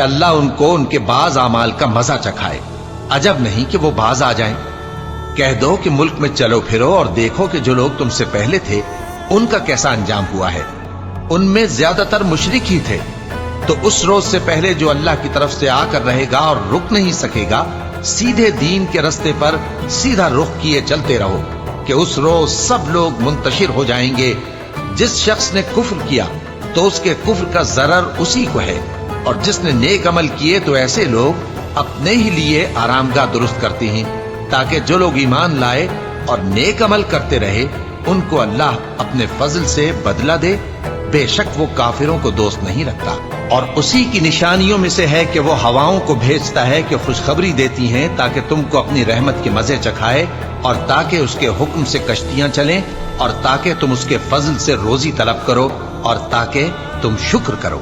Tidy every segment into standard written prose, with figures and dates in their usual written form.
اللہ ان کو ان کے بعض اعمال کا مزہ چکھائے، عجب نہیں کہ وہ باز آ جائیں۔ کہہ دو کہ ملک میں چلو پھرو اور دیکھو کہ جو لوگ تم سے پہلے تھے ان کا کیسا انجام ہوا ہے، ان میں زیادہ تر مشرک ہی تھے۔ تو اس روز سے پہلے جو اللہ کی طرف سے آ کر رہے گا اور رک نہیں سکے گا، سیدھے دین کے رستے پر سیدھا رخ کیے چلتے رہو کہ اس روز سب لوگ منتشر ہو جائیں گے۔ جس شخص نے کفر کیا تو اس کے کفر کا ضرر اسی کو ہے، اور جس نے نیک عمل کیے تو ایسے لوگ اپنے ہی لیے آرامگاہ درست کرتے ہیں، تاکہ جو لوگ ایمان لائے اور نیک عمل کرتے رہے ان کو اللہ اپنے فضل سے بدلہ دے۔ بے شک وہ کافروں کو دوست نہیں رکھتا۔ اور اسی کی نشانیوں میں سے ہے کہ وہ ہواؤں کو بھیجتا ہے کہ خوشخبری دیتی ہیں تاکہ تم کو اپنی رحمت کے مزے چکھائے، اور تاکہ اس کے حکم سے کشتیاں چلیں، اور تاکہ تم اس کے فضل سے روزی طلب کرو، اور تاکہ تم شکر کرو۔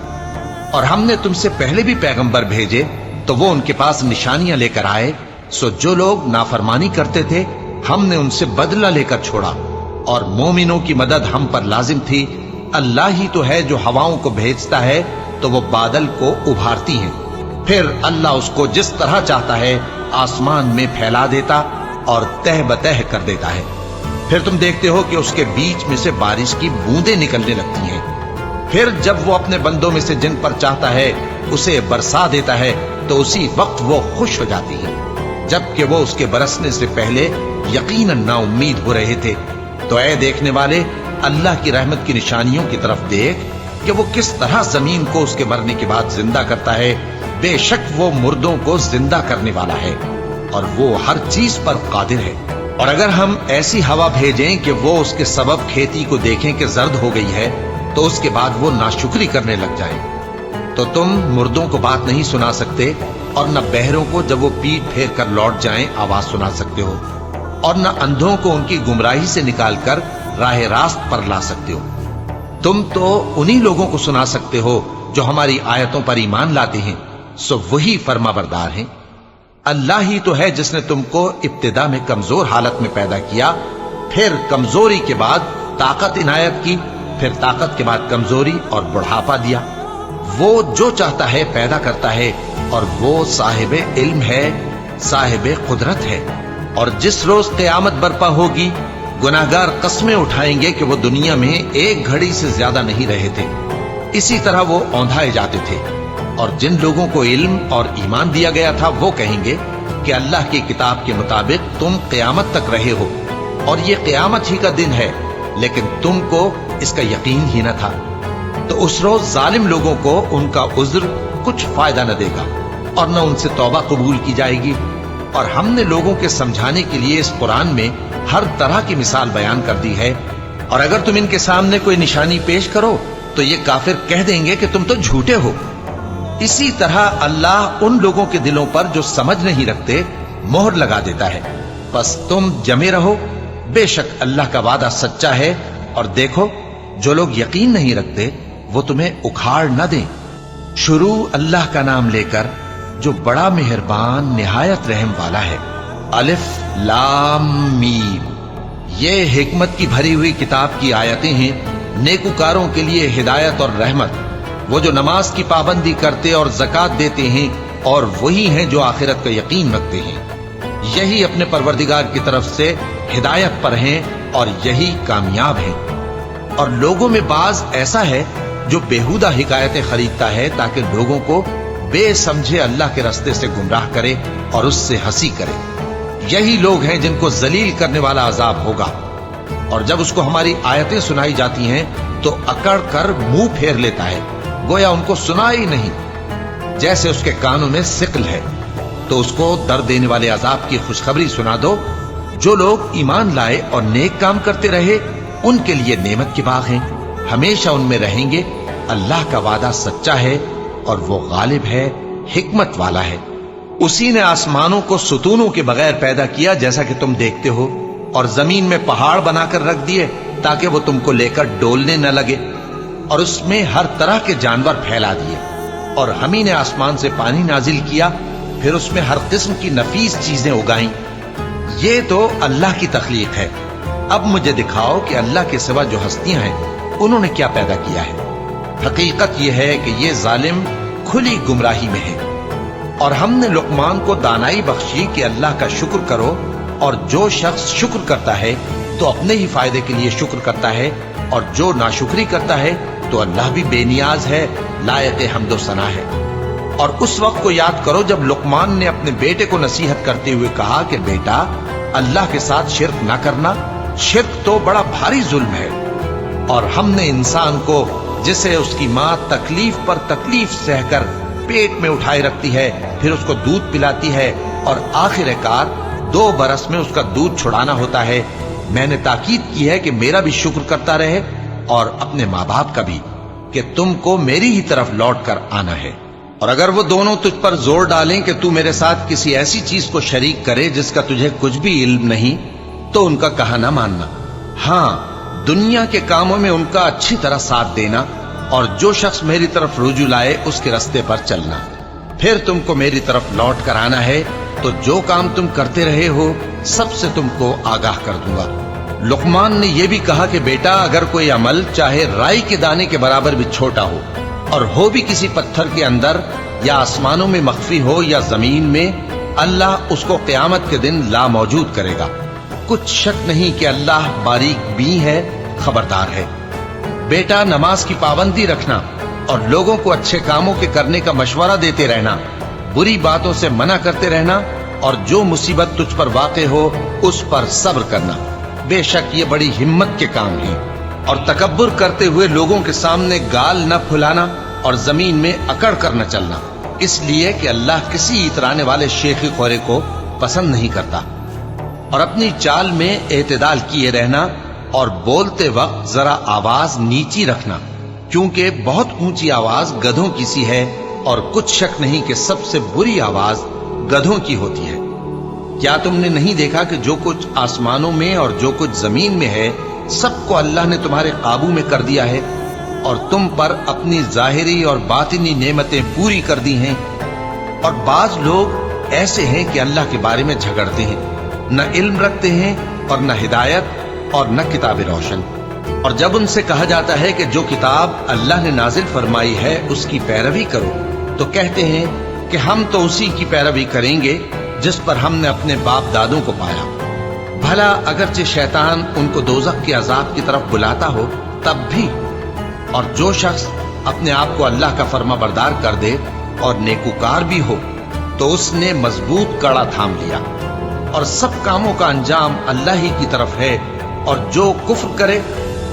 اور ہم نے تم سے پہلے بھی پیغمبر بھیجے تو وہ ان کے پاس نشانیاں لے کر آئے، سو جو لوگ نافرمانی کرتے تھے ہم نے ان سے بدلہ لے کر چھوڑا، اور مومنوں کی مدد ہم پر لازم تھی۔ اللہ ہی تو ہے جو ہواؤں کو بھیجتا ہے تو وہ بادل کو ابھارتی ہیں، پھر اللہ اس کو جس طرح چاہتا ہے آسمان میں پھیلا دیتا اور تہ بتہ کر دیتا ہے۔ پھر تم دیکھتے ہو کہ اس کے بیچ میں سے بارش کی بوندیں نکلنے لگتی ہیں، پھر جب وہ اپنے بندوں میں سے جن پر چاہتا ہے اسے برسا دیتا ہے تو اسی وقت وہ خوش ہو جاتی ہیں، جبکہ وہ اس کے برسنے سے پہلے یقیناً نا امید ہو رہے تھے۔ تو اے دیکھنے والے، اللہ کی رحمت کی نشانیوں کی طرف دیکھ کہ وہ کس طرح زمین کو اس کے مرنے کے بعد زندہ کرتا ہے۔ بے شک وہ مردوں کو زندہ کرنے والا ہے اور وہ ہر چیز پر قادر ہے۔ اور اگر ہم ایسی ہوا بھیجیں کہ وہ اس کے سبب کھیتی کو دیکھیں کہ زرد ہو گئی ہے تو اس کے بعد وہ ناشکری کرنے لگ جائیں، تو تم مردوں کو بات نہیں سنا سکتے، اور نہ بہروں کو جب وہ پیٹ پھیر کر لوٹ جائیں آواز سنا سکتے ہو، اور نہ اندھوں کو ان کی گمراہی سے نکال کر راہ راست پر لا سکتے ہو۔ تم تو انہی لوگوں کو سنا سکتے ہو جو ہماری آیتوں پر ایمان لاتے ہیں، سو وہی فرما بردار ہیں۔ اللہ ہی تو ہے جس نے تم کو ابتدا میں کمزور حالت میں پیدا کیا، پھر کمزوری کے بعد طاقت عنایت کی، پھر طاقت کے بعد کمزوری اور بڑھاپا دیا۔ وہ جو چاہتا ہے پیدا کرتا ہے، اور وہ صاحب علم ہے، صاحب قدرت ہے۔ اور جس روز قیامت برپا ہوگی گناہگار قسمیں اٹھائیں گے کہ وہ دنیا میں ایک گھڑی سے زیادہ نہیں رہے تھے، اسی طرح وہ اوندھائے جاتے تھے۔ اور جن لوگوں کو علم اور ایمان دیا گیا تھا وہ کہیں گے کہ اللہ کی کتاب کے مطابق تم قیامت تک رہے ہو، اور یہ قیامت ہی کا دن ہے، لیکن تم کو اس کا یقین ہی نہ تھا۔ تو اس روز ظالم لوگوں کو ان کا عذر کچھ فائدہ نہ دے گا، اور نہ ان سے توبہ قبول کی جائے گی۔ اور ہم نے لوگوں کے سمجھانے کے لیے اس قرآن میں ہر طرح کی مثال بیان کر دی ہے، اور اگر تم ان کے سامنے کوئی نشانی پیش کرو تو یہ کافر کہہ دیں گے کہ تم تو جھوٹے ہو۔ اسی طرح اللہ ان لوگوں کے دلوں پر جو سمجھ نہیں رکھتے مہر لگا دیتا ہے۔ بس تم جمے رہو، بے شک اللہ کا وعدہ سچا ہے، اور دیکھو جو لوگ یقین نہیں رکھتے وہ تمہیں اکھاڑ نہ دیں۔ شروع اللہ کا نام لے کر جو بڑا مہربان نہایت رحم والا ہے۔ الف لام میم، یہ حکمت کی بھری ہوئی کتاب کی آیتیں ہیں، نیکوکاروں کے لیے ہدایت اور رحمت، وہ جو نماز کی پابندی کرتے اور زکوٰۃ دیتے ہیں، اور وہی ہیں جو آخرت کا یقین رکھتے ہیں، یہی اپنے پروردگار کی طرف سے ہدایت پر ہیں اور یہی کامیاب ہیں۔ اور لوگوں میں بعض ایسا ہے جو بیہودہ حکایتیں خریدتا ہے تاکہ لوگوں کو بے سمجھے اللہ کے راستے سے گمراہ کرے اور اس سے ہنسی کرے۔ یہی لوگ ہیں جن کو ذلیل کرنے والا عذاب ہوگا۔ اور جب اس کو ہماری آیتیں سنائی جاتی ہیں تو اکڑ کر منہ پھیر لیتا ہے، گویا ان کو سنا ہی نہیں، جیسے اس کے کانوں میں ثقل ہے۔ تو اس کو درد دینے والے عذاب کی خوشخبری سنا دو۔ جو لوگ ایمان لائے اور نیک کام کرتے رہے ان کے لیے نعمت کے باغ ہیں، ہمیشہ ان میں رہیں گے۔ اللہ کا وعدہ سچا ہے اور وہ غالب ہے، حکمت والا ہے۔ اسی نے آسمانوں کو ستونوں کے بغیر پیدا کیا جیسا کہ تم دیکھتے ہو، اور زمین میں پہاڑ بنا کر رکھ دیے تاکہ وہ تم کو لے کر ڈولنے نہ لگے، اور اس میں ہر طرح کے جانور پھیلا دیے۔ اور ہم ہی نے آسمان سے پانی نازل کیا، پھر اس میں ہر قسم کی نفیس چیزیں اگائیں۔ یہ تو اللہ کی تخلیق ہے۔ اب مجھے دکھاؤ کہ اللہ کے سوا جو ہستیاں ہیں انہوں نے کیا پیدا کیا ہے۔ حقیقت یہ ہے کہ یہ ظالم کھلی گمراہی میں ہے۔ اور ہم نے لقمان کو دانائی بخشی کہ اللہ کا شکر کرو، اور جو شخص شکر کرتا ہے تو اپنے ہی فائدے کے لیے شکر کرتا ہے، اور جو ناشکری کرتا ہے تو اللہ بھی بے نیاز ہے، لائق حمد و ثنا ہے۔ اور اس وقت کو یاد کرو جب لقمان نے اپنے بیٹے کو نصیحت کرتے ہوئے کہا کہ بیٹا، اللہ کے ساتھ شرک نہ کرنا، شرک تو بڑا بھاری ظلم ہے۔ اور ہم نے انسان کو، جسے اس کی ماں تکلیف پر تکلیف سہ کر پیٹ میں اٹھائے رکھتی ہے، پھر اس کو دودھ پلاتی ہے، اور آخر کار 2 برس میں اس کا دودھ چھڑانا ہوتا ہے، میں نے تاکید کی ہے کہ میرا بھی شکر کرتا رہے اور اپنے ماں باپ کا بھی، کہ تم کو میری ہی طرف لوٹ کر آنا ہے۔ اور اگر وہ دونوں تجھ پر زور ڈالیں کہ تو میرے ساتھ کسی ایسی چیز کو شریک کرے جس کا تجھے کچھ بھی علم نہیں، تو ان کا کہا نہ ماننا، ہاں دنیا کے کاموں میں ان کا اچھی طرح ساتھ دینا، اور جو شخص میری طرف رجوع لائے اس کے رستے پر چلنا۔ پھر تم کو میری طرف لوٹ کر آنا ہے، تو جو کام تم کرتے رہے ہو سب سے تم کو آگاہ کر دوں گا۔ لقمان نے یہ بھی کہا کہ بیٹا، اگر کوئی عمل چاہے رائی کے دانے کے برابر بھی چھوٹا ہو، اور ہو بھی کسی پتھر کے اندر، یا آسمانوں میں مخفی ہو یا زمین میں، اللہ اس کو قیامت کے دن لا موجود کرے گا۔ کچھ شک نہیں کہ اللہ باریک بین ہے، خبردار ہے۔ بیٹا، نماز کی پابندی رکھنا، اور لوگوں کو اچھے کاموں کے کرنے کا مشورہ دیتے رہنا، بری باتوں سے منع کرتے رہنا، اور جو مصیبت تجھ پر واقع ہو اس پر صبر کرنا، بے شک یہ بڑی ہمت کے کام ہیں۔ اور تکبر کرتے ہوئے لوگوں کے سامنے گال نہ پھلانا، اور زمین میں اکڑ کر نہ چلنا، اس لیے کہ اللہ کسی اترانے والے شیخی خورے کو پسند نہیں کرتا۔ اور اپنی چال میں اعتدال کیے رہنا، اور بولتے وقت ذرا آواز نیچی رکھنا، کیونکہ بہت اونچی آواز گدھوں کی سی ہے، اور کچھ شک نہیں کہ سب سے بری آواز گدھوں کی ہوتی ہے۔ کیا تم نے نہیں دیکھا کہ جو کچھ آسمانوں میں اور جو کچھ زمین میں ہے، سب کو اللہ نے تمہارے قابو میں کر دیا ہے، اور تم پر اپنی ظاہری اور باطنی نعمتیں پوری کر دی ہیں۔ اور بعض لوگ ایسے ہیں کہ اللہ کے بارے میں جھگڑتے ہیں، نہ علم رکھتے ہیں اور نہ ہدایت اور نہ کتاب روشن۔ اور جب ان سے کہا جاتا ہے کہ جو کتاب اللہ نے نازل فرمائی ہے اس کی پیروی کرو، تو کہتے ہیں کہ ہم تو اسی کی پیروی کریں گے جس پر ہم نے اپنے باپ دادوں کو پایا۔ بھلا اگرچہ شیطان ان کو دوزخ کے عذاب کی طرف بلاتا ہو تب بھی۔ اور جو شخص اپنے آپ کو اللہ کا فرما بردار کر دے اور نیکوکار بھی ہو، تو اس نے مضبوط کڑا تھام لیا، اور سب کاموں کا انجام اللہ ہی کی طرف ہے۔ اور جو کفر کرے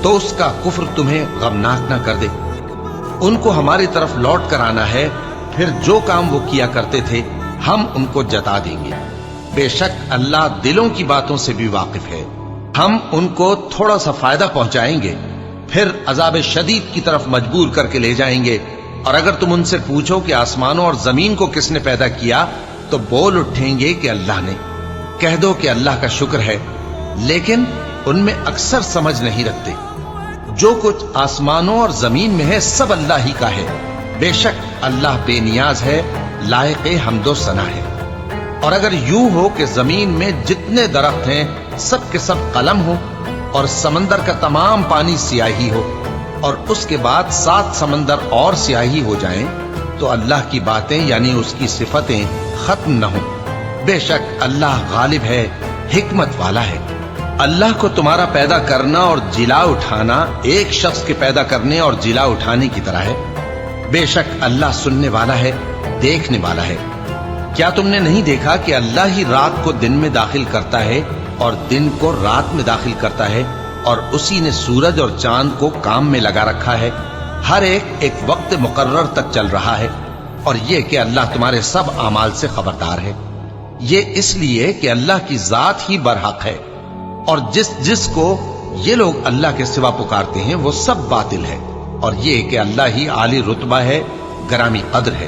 تو اس کا کفر تمہیں غمناک نہ کر دے۔ ان کو ہماری طرف لوٹ کر آنا ہے، پھر جو کام وہ کیا کرتے تھے ہم ان کو جتا دیں گے۔ بے شک اللہ دلوں کی باتوں سے بھی واقف ہے۔ ہم ان کو تھوڑا سا فائدہ پہنچائیں گے، پھر عذاب شدید کی طرف مجبور کر کے لے جائیں گے۔ اور اگر تم ان سے پوچھو کہ آسمانوں اور زمین کو کس نے پیدا کیا، تو بول اٹھیں گے کہ اللہ نے۔ کہہ دو کہ اللہ کا شکر ہے، لیکن ان میں اکثر سمجھ نہیں رکھتے۔ جو کچھ آسمانوں اور زمین میں ہے سب اللہ ہی کا ہے، بے شک اللہ بے نیاز ہے، لائق حمد و ثنا ہے۔ اور اگر یوں ہو کہ زمین میں جتنے درخت ہیں سب کے سب قلم ہو، اور سمندر کا تمام پانی سیاہی ہو، اور اس کے بعد 7 سمندر اور سیاہی ہو جائیں، تو اللہ کی باتیں یعنی اس کی صفتیں ختم نہ ہوں۔ بے شک اللہ غالب ہے، حکمت والا ہے۔ اللہ کو تمہارا پیدا کرنا اور جلا اٹھانا ایک شخص کے پیدا کرنے اور جلا اٹھانے کی طرح ہے۔ بے شک اللہ سننے والا ہے، دیکھنے والا ہے۔ کیا تم نے نہیں دیکھا کہ اللہ ہی رات کو دن میں داخل کرتا ہے اور دن کو رات میں داخل کرتا ہے، اور اسی نے سورج اور چاند کو کام میں لگا رکھا ہے، ہر ایک وقت مقرر تک چل رہا ہے۔ اور یہ کہ اللہ تمہارے سب اعمال سے خبردار ہے۔ یہ اس لیے کہ اللہ کی ذات ہی برحق ہے، اور جس کو یہ لوگ اللہ کے سوا پکارتے ہیں وہ سب باطل ہے، اور یہ کہ اللہ ہی عالی رتبہ ہے، گرامی قدر ہے۔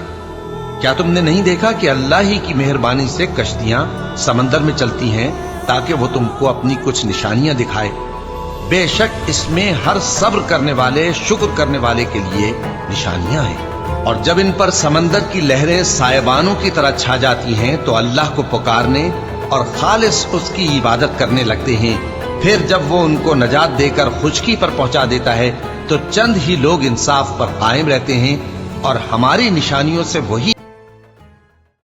کیا تم نے نہیں دیکھا کہ اللہ ہی کی مہربانی سے کشتیاں سمندر میں چلتی ہیں تاکہ وہ تم کو اپنی کچھ نشانیاں دکھائے؟ بے شک اس میں ہر صبر کرنے والے، شکر کرنے والے کے لیے نشانیاں ہیں۔ اور جب ان پر سمندر کی لہریں سائبانوں کی طرح چھا جاتی ہیں تو اللہ کو پکارنے اور خالص اس کی عبادت کرنے لگتے ہیں۔ پھر جب وہ ان کو نجات دے کر خشکی پر پہنچا دیتا ہے تو چند ہی لوگ انصاف پر قائم رہتے ہیں، اور ہماری نشانیوں سے وہی